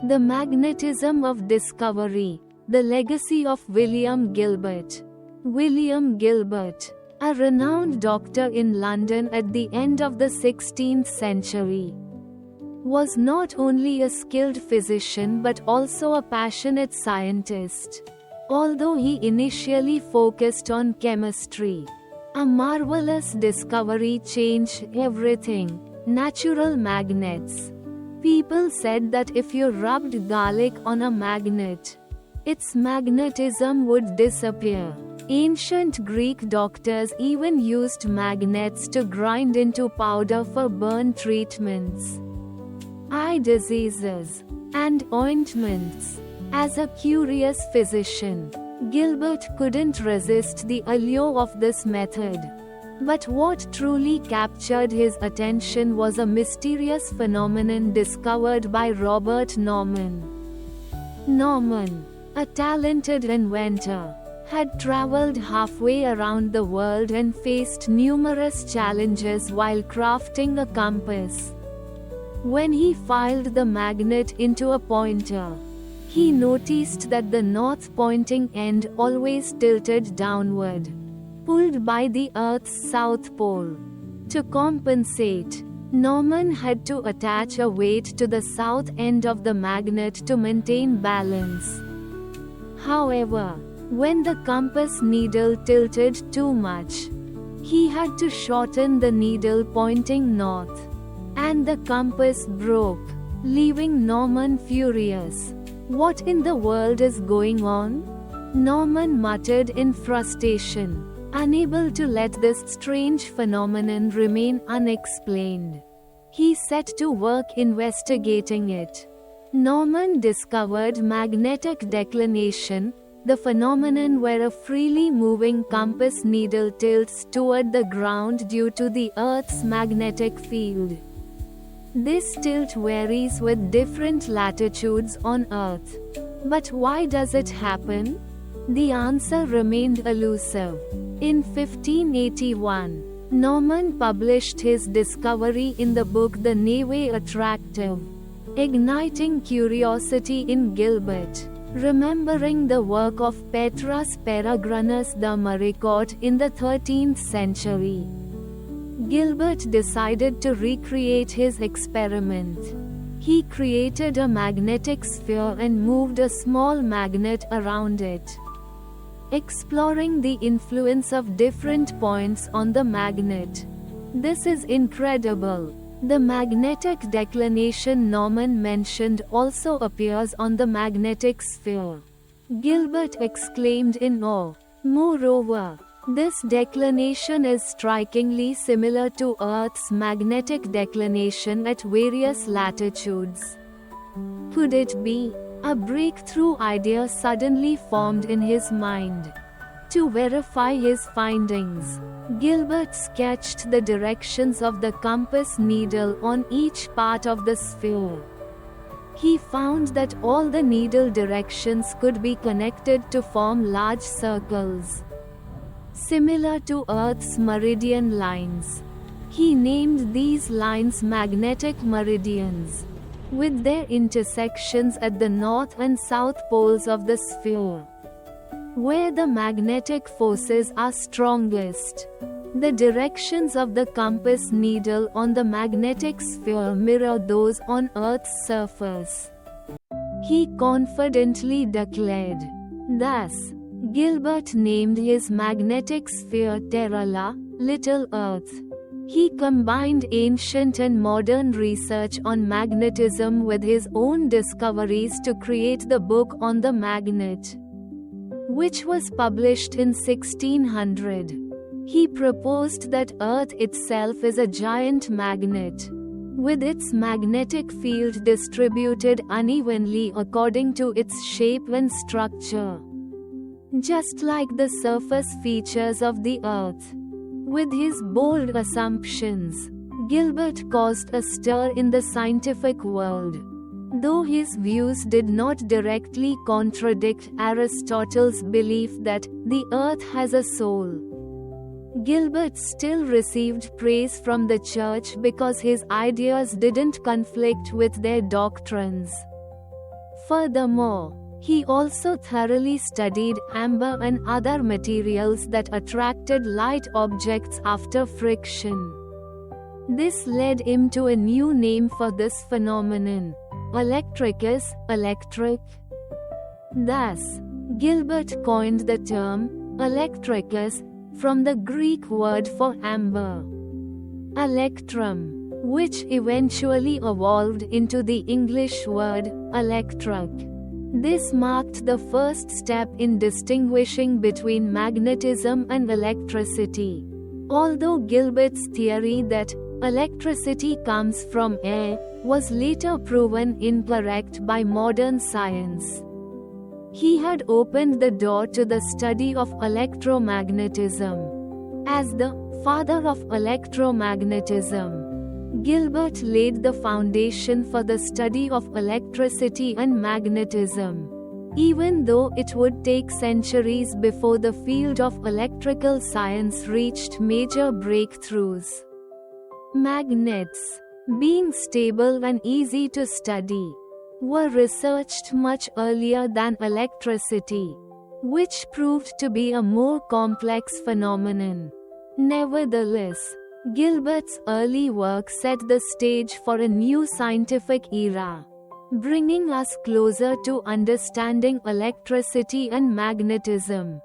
The Magnetism of Discovery, The Legacy of William Gilbert. William Gilbert, a renowned doctor in London at the end of the 16th century, was not only a skilled physician but also a passionate scientist. Although he initially focused on chemistry, a marvelous discovery changed everything: natural magnets. People said that if you rubbed garlic on a magnet, its magnetism would disappear. Ancient Greek doctors even used magnets to grind into powder for burn treatments, eye diseases, and ointments. As a curious physician, Gilbert couldn't resist the allure of this method. But what truly captured his attention was a mysterious phenomenon discovered by Robert Norman. Norman, a talented inventor, had traveled halfway around the world and faced numerous challenges while crafting a compass. When he filed the magnet into a pointer, he noticed that the north-pointing end always tilted downward, pulled by the Earth's south pole. To compensate, Norman had to attach a weight to the south end of the magnet to maintain balance. However, when the compass needle tilted too much, he had to shorten the needle pointing north, and the compass broke, leaving Norman furious. "What in the world is going on?" Norman muttered in frustration, unable to let this strange phenomenon remain unexplained. He set to work investigating it. Norman discovered magnetic declination, the phenomenon where a freely moving compass needle tilts toward the ground due to the Earth's magnetic field. This tilt varies with different latitudes on Earth. But why does it happen? The answer remained elusive. In 1581, Norman published his discovery in the book The Neve Attractive, igniting curiosity in Gilbert. Remembering the work of Petrus Peregrinus the Maricourt in the 13th century, Gilbert decided to recreate his experiment. He created a magnetic sphere and moved a small magnet around it, exploring the influence of different points on the magnet. "This is incredible." The magnetic declination Norman mentioned also appears on the magnetic sphere, Gilbert exclaimed in awe. Moreover, this declination is strikingly similar to Earth's magnetic declination at various latitudes. Could it be? A breakthrough idea suddenly formed in his mind. To verify his findings, Gilbert sketched the directions of the compass needle on each part of the sphere. He found that all the needle directions could be connected to form large circles, similar to Earth's meridian lines. He named these lines magnetic meridians, with their intersections at the north and south poles of the sphere, where the magnetic forces are strongest. The directions of the compass needle on the magnetic sphere mirror those on Earth's surface, he confidently declared. Thus, Gilbert named his magnetic sphere Terra, Little Earth. He combined ancient and modern research on magnetism with his own discoveries to create the book On the Magnet, which was published in 1600. He proposed that Earth itself is a giant magnet, with its magnetic field distributed unevenly according to its shape and structure, just like the surface features of the Earth. With his bold assumptions, Gilbert caused a stir in the scientific world. Though his views did not directly contradict Aristotle's belief that the Earth has a soul, Gilbert still received praise from the Church because his ideas didn't conflict with their doctrines. Furthermore, he also thoroughly studied amber and other materials that attracted light objects after friction. This led him to a new name for this phenomenon, electricus, electric. Thus, Gilbert coined the term electricus from the Greek word for amber, electrum, which eventually evolved into the English word electric. This marked the first step in distinguishing between magnetism and electricity. Although Gilbert's theory that electricity comes from air was later proven incorrect by modern science, he had opened the door to the study of electromagnetism. As the father of electromagnetism, Gilbert laid the foundation for the study of electricity and magnetism, even though it would take centuries before the field of electrical science reached major breakthroughs. Magnets, being stable and easy to study, were researched much earlier than electricity, which proved to be a more complex phenomenon. Nevertheless, Gilbert's early work set the stage for a new scientific era, bringing us closer to understanding electricity and magnetism.